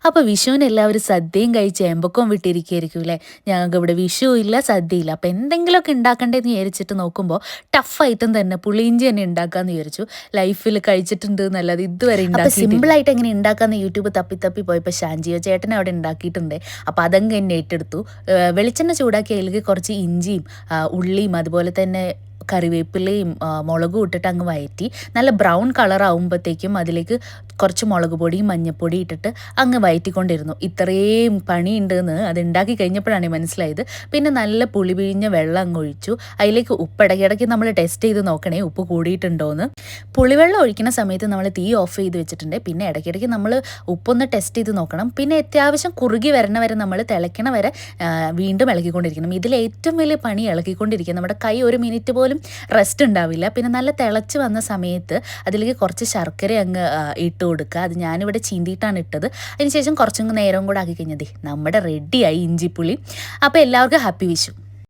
അപ്പോൾ വിഷുവിന് എല്ലാവരും സദ്യയും കഴിച്ച് ഏമ്പക്കവും വിട്ടിരിക്കുകയായിരിക്കും അല്ലേ. ഞങ്ങൾക്ക് ഇവിടെ വിഷു ഇല്ല, സദ്യ ഇല്ല. അപ്പോൾ എന്തെങ്കിലുമൊക്കെ ഉണ്ടാക്കണ്ടേന്ന് വിചാരിച്ചിട്ട് നോക്കുമ്പോൾ ടഫ് ഐറ്റം തന്നെ പുളിയിഞ്ചി തന്നെ ഉണ്ടാക്കാമെന്ന് വിചാരിച്ചു. ലൈഫിൽ കഴിച്ചിട്ടുണ്ട് എന്നല്ലാതെ ഇതുവരെ അപ്പോൾ ഉണ്ടാക്കിയിട്ടില്ല. സിമ്പിളായിട്ട് എങ്ങനെ ഉണ്ടാക്കാമെന്ന് യൂട്യൂബ് തപ്പി തപ്പി പോയപ്പോൾ ഷാൻജിയോ ചേട്ടൻ അവിടെ ഉണ്ടാക്കിയിട്ടുണ്ട്. അപ്പോൾ അതങ്ങ് എന്നെ ഏറ്റെടുത്തു. വെളിച്ചെണ്ണ ചൂടാക്കി അതിലേക്ക് കുറച്ച് ഇഞ്ചിയും ഉള്ളിയും അതുപോലെ തന്നെ കറിവേപ്പിലയും മുളകും ഇട്ടിട്ട് അങ്ങ് വഴറ്റി നല്ല ബ്രൗൺ കളർ ആകുമ്പോഴത്തേക്കും അതിലേക്ക് കുറച്ച് മുളക് പൊടിയും മഞ്ഞൾപ്പൊടി ഇട്ടിട്ട് അങ്ങ് വഴറ്റിക്കൊണ്ടിരുന്നു. ഇത്രയും പണിയുണ്ടെന്ന് അത് ഉണ്ടാക്കി കഴിഞ്ഞപ്പോഴാണ് മനസ്സിലായത്. പിന്നെ നല്ല പുളി പിഴിഞ്ഞ വെള്ളം അങ്ങ് ഒഴിച്ചു. അതിലേക്ക് ഉപ്പ് ഇടയ്ക്കിടയ്ക്ക് നമ്മൾ ടെസ്റ്റ് ചെയ്ത് നോക്കണേ ഉപ്പ് കൂടിയിട്ടുണ്ടോയെന്ന്. പുളിവെള്ളം ഒഴിക്കുന്ന സമയത്ത് നമ്മൾ തീ ഓഫ് ചെയ്ത് വെച്ചിട്ടുണ്ട്. പിന്നെ ഇടയ്ക്കിടയ്ക്ക് നമ്മൾ ഉപ്പൊന്ന് ടെസ്റ്റ് ചെയ്ത് നോക്കണം. പിന്നെ അത്യാവശ്യം കുറുകി വരണ വരെ നമ്മൾ തിളയ്ക്കണ വരെ വീണ്ടും ഇളക്കിക്കൊണ്ടിരിക്കണം. ഇതിൽ ഏറ്റവും വലിയ പണി ഇളക്കിക്കൊണ്ടിരിക്കുക. നമ്മുടെ കൈ ഒരു മിനിറ്റ് പോലും റെസ്റ്റ് ഉണ്ടാവില്ല. പിന്നെ നല്ല തിളച്ച് വന്ന സമയത്ത് അതിലേക്ക് കുറച്ച് ശർക്കര അങ്ങ് ഇട്ട് കൊടുക്കുക. അത് ഞാനിവിടെ ചീന്തിയിട്ടാണ് ഇട്ടത്. അതിനുശേഷം കുറച്ചും നേരം കൂടെ ആക്കി കഴിഞ്ഞത് നമ്മുടെ റെഡിയായി ഇഞ്ചിപ്പുളി. അപ്പോൾ എല്ലാവർക്കും ഹാപ്പി വിഷു.